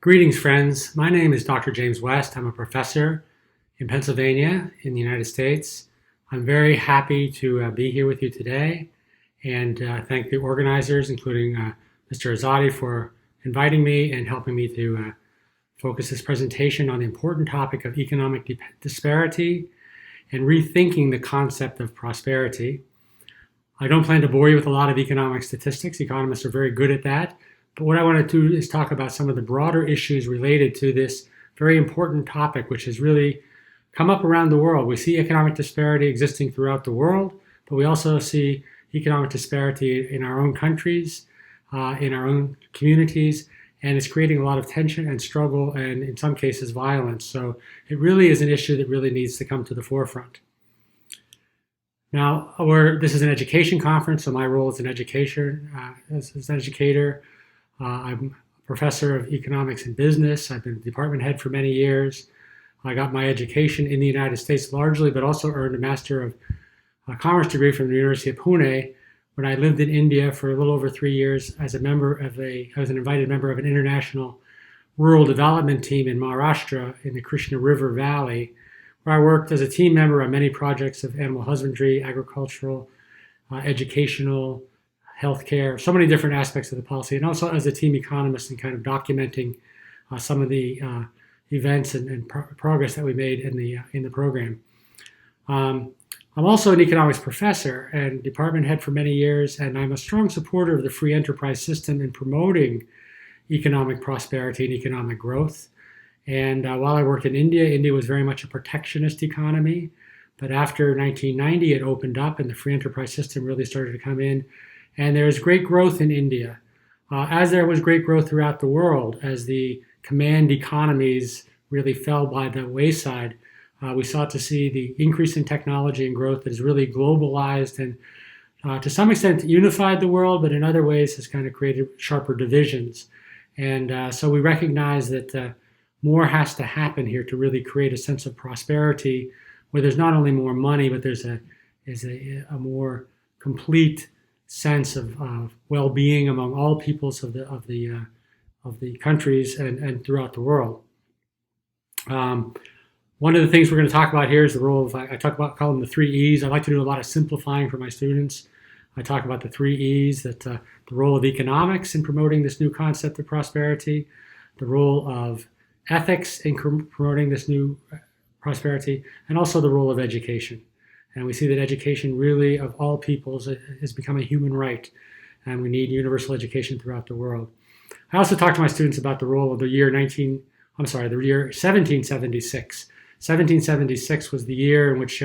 Greetings, friends. My name is Dr. James West. I'm a professor in Pennsylvania in the United States. I'm very happy to be here with you today and thank the organizers, including Mr. Azadi, for inviting me and helping me to focus this presentation on the important topic of economic disparity and rethinking the concept of prosperity. I don't plan to bore you with a lot of economic statistics. Economists are very good at that. But what I want to do is talk about some of the broader issues related to this very important topic, which has really come up around the world. We see economic disparity existing throughout the world, but we also see economic disparity in our own countries, in our own communities, and it's creating a lot of tension and struggle and, in some cases, violence. So it really is an issue that really needs to come to the forefront. Now, this is an education conference, so my role as an educator. I'm a professor of economics and business. I've been department head for many years. I got my education in the United States largely, but also earned a Master of Commerce degree from the University of Pune when I lived in India for a little over 3 years as I was an invited member of an international rural development team in Maharashtra in the Krishna River Valley, where I worked as a team member on many projects of animal husbandry, agricultural, educational, healthcare, so many different aspects of the policy, and also as a team economist and kind of documenting some of the events and progress that we made in the program. I'm also an economics professor and department head for many years, and I'm a strong supporter of the free enterprise system in promoting economic prosperity and economic growth. And while I worked in India, India was very much a protectionist economy, but after 1990, it opened up and the free enterprise system really started to come in. And there is great growth in India, as there was great growth throughout the world. As the command economies really fell by the wayside, we sought to see the increase in technology and growth that has really globalized and to some extent unified the world, but in other ways has kind of created sharper divisions. And so we recognize that more has to happen here to really create a sense of prosperity, where there's not only more money, but there's a more complete sense of well-being among all peoples of the countries and throughout the world. One of the things we're going to talk about here is the role of, call them the 3 E's. I like to do a lot of simplifying for my students. I talk about the 3 E's, that the role of economics in promoting this new concept of prosperity, the role of ethics in promoting this new prosperity, and also the role of education. And we see that education really, of all peoples, has become a human right, and we need universal education throughout the world. I also talk to my students about the role of the year 1776. 1776 was the year in which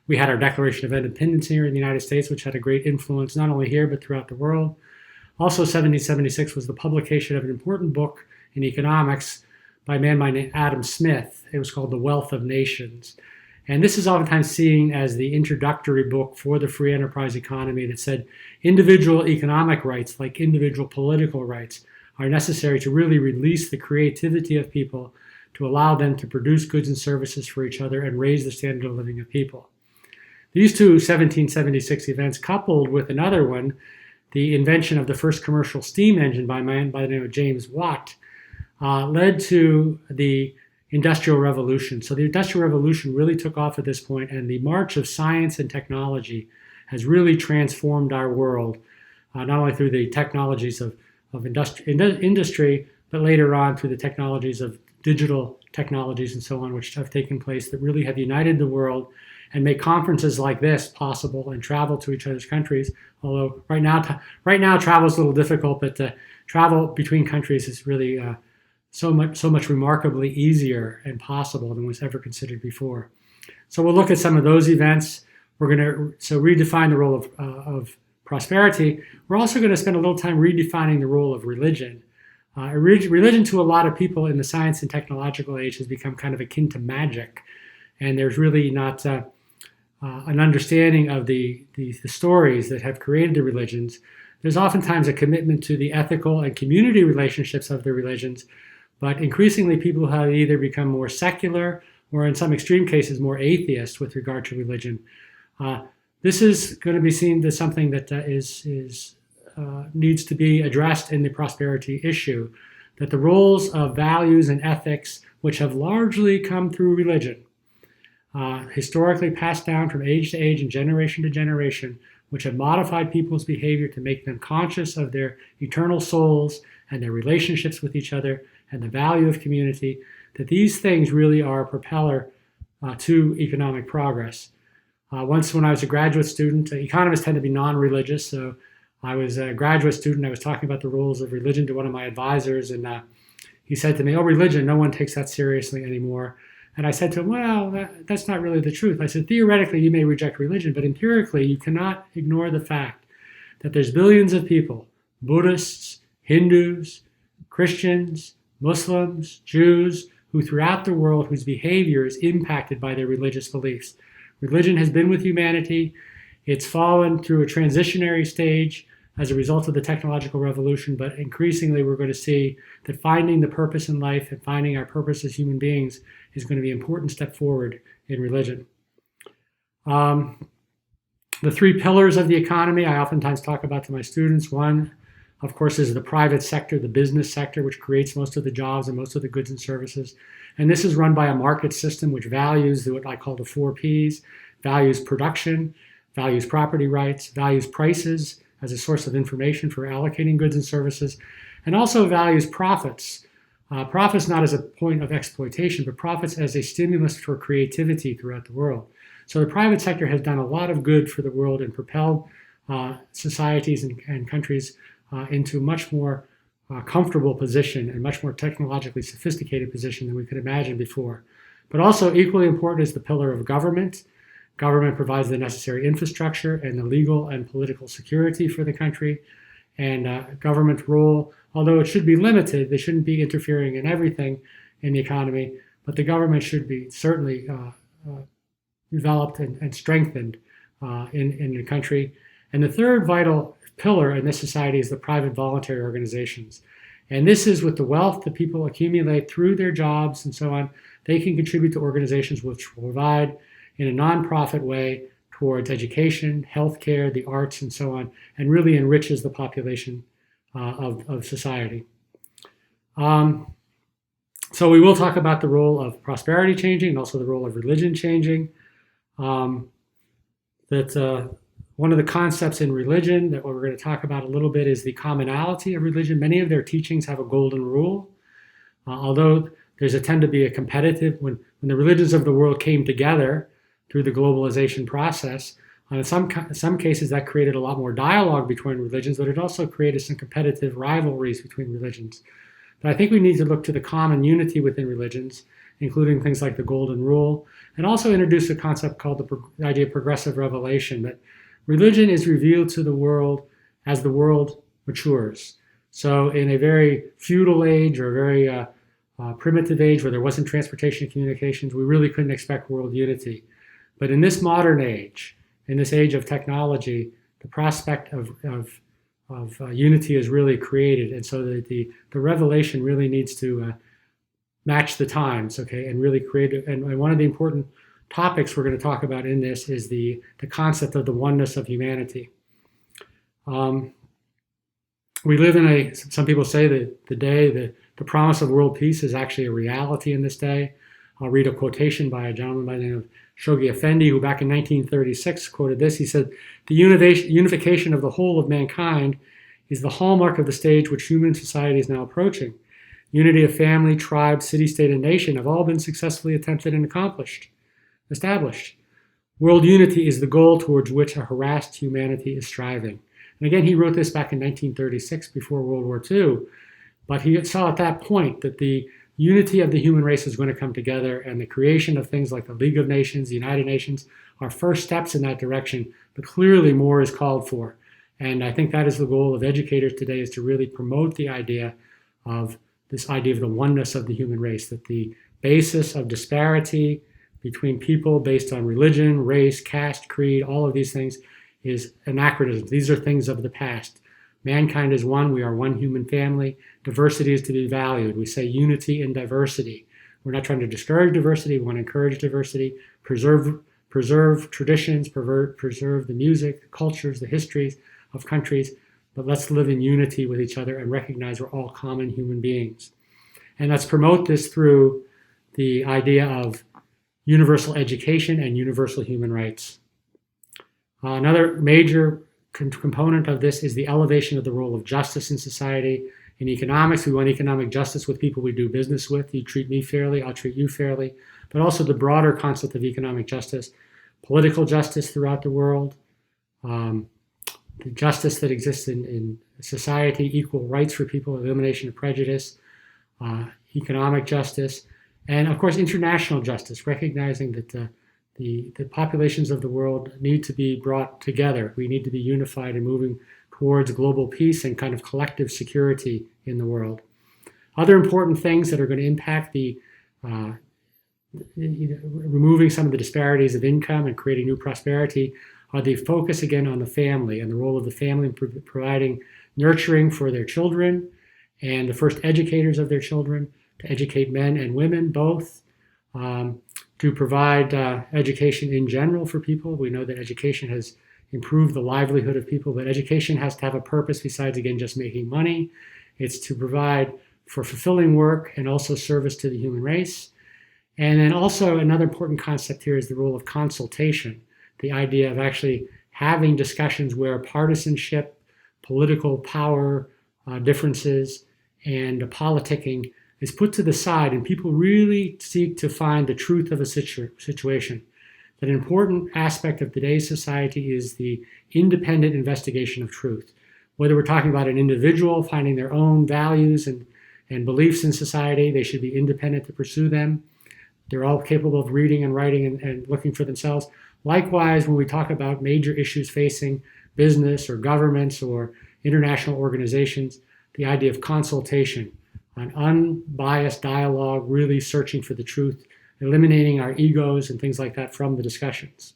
we had our Declaration of Independence here in the United States, which had a great influence not only here but throughout the world. Also, 1776 was the publication of an important book in economics by a man by name Adam Smith. It was called The Wealth of Nations. And this is oftentimes seen as the introductory book for the free enterprise economy that said individual economic rights, like individual political rights, are necessary to really release the creativity of people, to allow them to produce goods and services for each other and raise the standard of living of people. These two 1776 events, coupled with another one, the invention of the first commercial steam engine by a man by the name of James Watt, led to the Industrial Revolution. So the Industrial Revolution really took off at this point, and the march of science and technology has really transformed our world, not only through the technologies of industry, but later on through the technologies of digital technologies and so on, which have taken place that really have united the world and make conferences like this possible and travel to each other's countries. Although right now travel is a little difficult, but travel between countries is really so much remarkably easier and possible than was ever considered before. So we'll look at some of those events. We're going to redefine the role of prosperity. We're also going to spend a little time redefining the role of religion. Religion to a lot of people in the science and technological age has become kind of akin to magic, and there's really not an understanding of the stories that have created the religions. There's oftentimes a commitment to the ethical and community relationships of the religions, but increasingly people have either become more secular or in some extreme cases more atheist with regard to religion. This is going to be seen as something that needs to be addressed in the prosperity issue. that the roles of values and ethics, which have largely come through religion, historically passed down from age to age and generation to generation, which have modified people's behavior to make them conscious of their eternal souls and their relationships with each other and the value of community, that these things really are a propeller to economic progress. Once when I was a graduate student, economists tend to be non-religious, so I was a graduate student. I was talking about the roles of religion to one of my advisors, and he said to me, "Oh, religion, no one takes that seriously anymore." And I said to him, "Well, that's not really the truth." I said, "Theoretically, you may reject religion, but empirically, you cannot ignore the fact that there's billions of people, Buddhists, Hindus, Christians, Muslims, Jews, who throughout the world, whose behavior is impacted by their religious beliefs. Religion has been with humanity. It's fallen through a transitionary stage as a result of the technological revolution, but increasingly we're going to see that finding the purpose in life and finding our purpose as human beings is going to be an important step forward in religion. The three pillars of the economy I oftentimes talk about to my students. One, of course, is the private sector, the business sector, which creates most of the jobs and most of the goods and services. And this is run by a market system which values what I call the 4 Ps, values production, values property rights, values prices as a source of information for allocating goods and services, and also values profits. Profits not as a point of exploitation, but profits as a stimulus for creativity throughout the world. So the private sector has done a lot of good for the world and propelled societies and countries into a much more comfortable position and much more technologically sophisticated position than we could imagine before. But also equally important is the pillar of government. Government provides the necessary infrastructure and the legal and political security for the country. And government role, although it should be limited, they shouldn't be interfering in everything in the economy, but the government should be certainly developed and strengthened in the country. And the third vital pillar in this society is the private voluntary organizations. And this is with the wealth that people accumulate through their jobs and so on, they can contribute to organizations which will provide in a nonprofit way towards education, healthcare, the arts, and so on, and really enriches the population of society. So we will talk about the role of prosperity changing and also the role of religion changing. One of the concepts in religion that we're going to talk about a little bit is the commonality of religion. Many of their teachings have a golden rule, although there's a tend to be a competitive, when the religions of the world came together through the globalization process, in some cases that created a lot more dialogue between religions, but it also created some competitive rivalries between religions. But I think we need to look to the common unity within religions, including things like the golden rule, and also introduce a concept called the idea of progressive revelation, that religion is revealed to the world as the world matures. So in a very feudal age or a very primitive age where there wasn't transportation and communications, we really couldn't expect world unity. But in this modern age, in this age of technology, the prospect of unity is really created. And so that the revelation really needs to match the times, okay, and really create it. And one of the important topics we're going to talk about in this is the concept of the oneness of humanity. We live in some people say that the promise of world peace is actually a reality in this day. I'll read a quotation by a gentleman by the name of Shoghi Effendi, who back in 1936 quoted this. He said, "The unification of the whole of mankind is the hallmark of the stage which human society is now approaching. Unity of family, tribe, city, state, and nation have all been successfully attempted and established. World unity is the goal towards which a harassed humanity is striving." And again, he wrote this back in 1936 before World War II, but he saw at that point that the unity of the human race was going to come together, and the creation of things like the League of Nations, the United Nations, are first steps in that direction, but clearly more is called for. And I think that is the goal of educators today, is to really promote the idea of this idea of the oneness of the human race, that the basis of disparity between people based on religion, race, caste, creed, all of these things is anachronism. These are things of the past. Mankind is one. We are one human family. Diversity is to be valued. We say unity in diversity. We're not trying to discourage diversity. We want to encourage diversity, preserve traditions, preserve the music, the cultures, the histories of countries, but let's live in unity with each other and recognize we're all common human beings. And let's promote this through the idea of universal education and universal human rights. Another major component of this is the elevation of the role of justice in society. In economics, we want economic justice with people we do business with. You treat me fairly, I'll treat you fairly. But also the broader concept of economic justice, political justice throughout the world, the justice that exists in society, equal rights for people, elimination of prejudice, economic justice, and of course international justice, recognizing that the populations of the world need to be brought together. We need to be unified and moving towards global peace and kind of collective security in the world. Other important things that are going to impact the removing some of the disparities of income and creating new prosperity are the focus again on the family and the role of the family in providing nurturing for their children and the first educators of their children, to educate men and women both, to provide education in general for people. We know that education has improved the livelihood of people, but education has to have a purpose besides, again, just making money. It's to provide for fulfilling work and also service to the human race. And then also another important concept here is the role of consultation, the idea of actually having discussions where partisanship, political power differences, and politicking is put to the side and people really seek to find the truth of a situation. That an important aspect of today's society is the independent investigation of truth. Whether we're talking about an individual finding their own values and beliefs in society, they should be independent to pursue them. They're all capable of reading and writing and looking for themselves. Likewise, when we talk about major issues facing business or governments or international organizations, the idea of consultation, an unbiased dialogue, really searching for the truth, eliminating our egos and things like that from the discussions.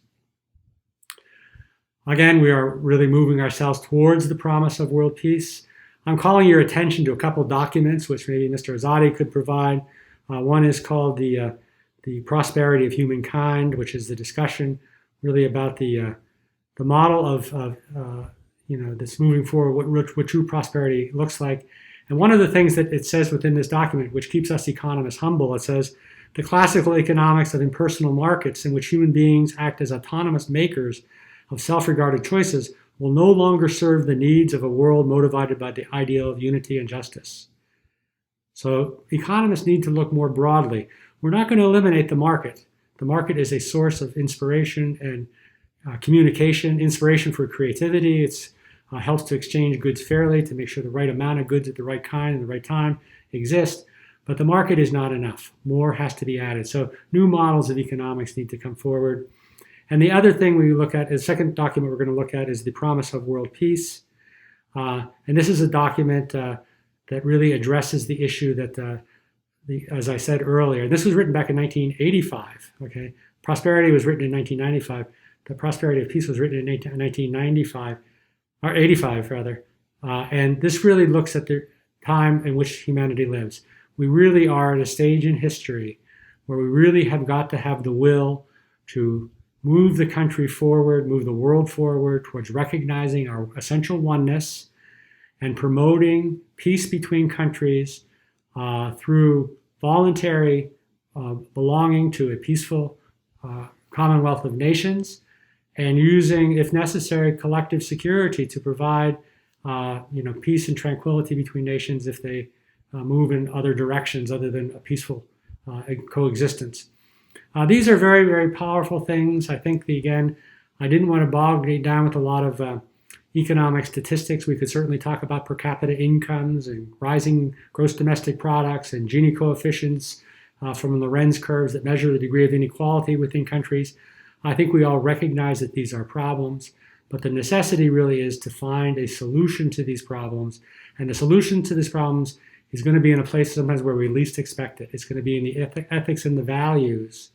Again, we are really moving ourselves towards the promise of world peace. I'm calling your attention to a couple documents which maybe Mr. Azadi could provide. One is called the Prosperity of Humankind, which is the discussion really about the model of this moving forward, what true prosperity looks like. And one of the things that it says within this document, which keeps us economists humble, it says, the classical economics of impersonal markets in which human beings act as autonomous makers of self-regarded choices will no longer serve the needs of a world motivated by the ideal of unity and justice. So economists need to look more broadly. We're not going to eliminate the market. The market is a source of inspiration and communication, inspiration for creativity. It's helps to exchange goods fairly, to make sure the right amount of goods at the right kind and the right time exist. But the market is not enough. More has to be added. So new models of economics need to come forward. And the other thing we look at, the second document we're going to look at, is the promise of world peace. And this is a document that really addresses the issue that, as I said earlier, this was written back in 1985. Okay, Prosperity was written in 1995. The Prosperity of Peace was written in 1995, or 85 rather. And this really looks at the time in which humanity lives. We really are at a stage in history where we really have got to have the will to move the country forward, move the world forward towards recognizing our essential oneness and promoting peace between countries through voluntary belonging to a peaceful Commonwealth of Nations, and using, if necessary, collective security to provide peace and tranquility between nations if they move in other directions other than a peaceful coexistence. These are very, very powerful things. I think, again, I didn't want to bog down with a lot of economic statistics. We could certainly talk about per capita incomes and rising gross domestic products and Gini coefficients from Lorenz curves that measure the degree of inequality within countries. I think we all recognize that these are problems, but the necessity really is to find a solution to these problems. And the solution to these problems is going to be in a place sometimes where we least expect it. It's going to be in the ethics and the values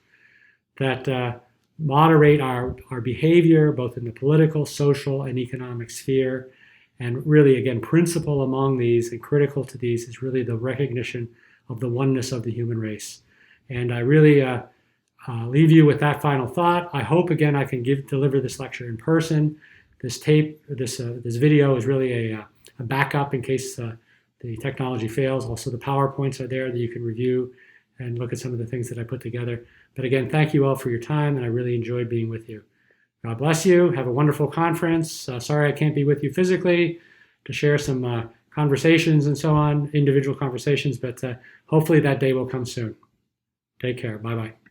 that moderate our behavior, both in the political, social, and economic sphere. And really, again, principal among these and critical to these is really the recognition of the oneness of the human race. And I really leave you with that final thought. I hope, again, I can deliver this lecture in person. This tape, this video is really a backup in case the technology fails. Also, the PowerPoints are there that you can review and look at some of the things that I put together. But again, thank you all for your time, and I really enjoyed being with you. God bless you. Have a wonderful conference. Sorry I can't be with you physically to share some conversations and so on, individual conversations, but hopefully that day will come soon. Take care. Bye-bye.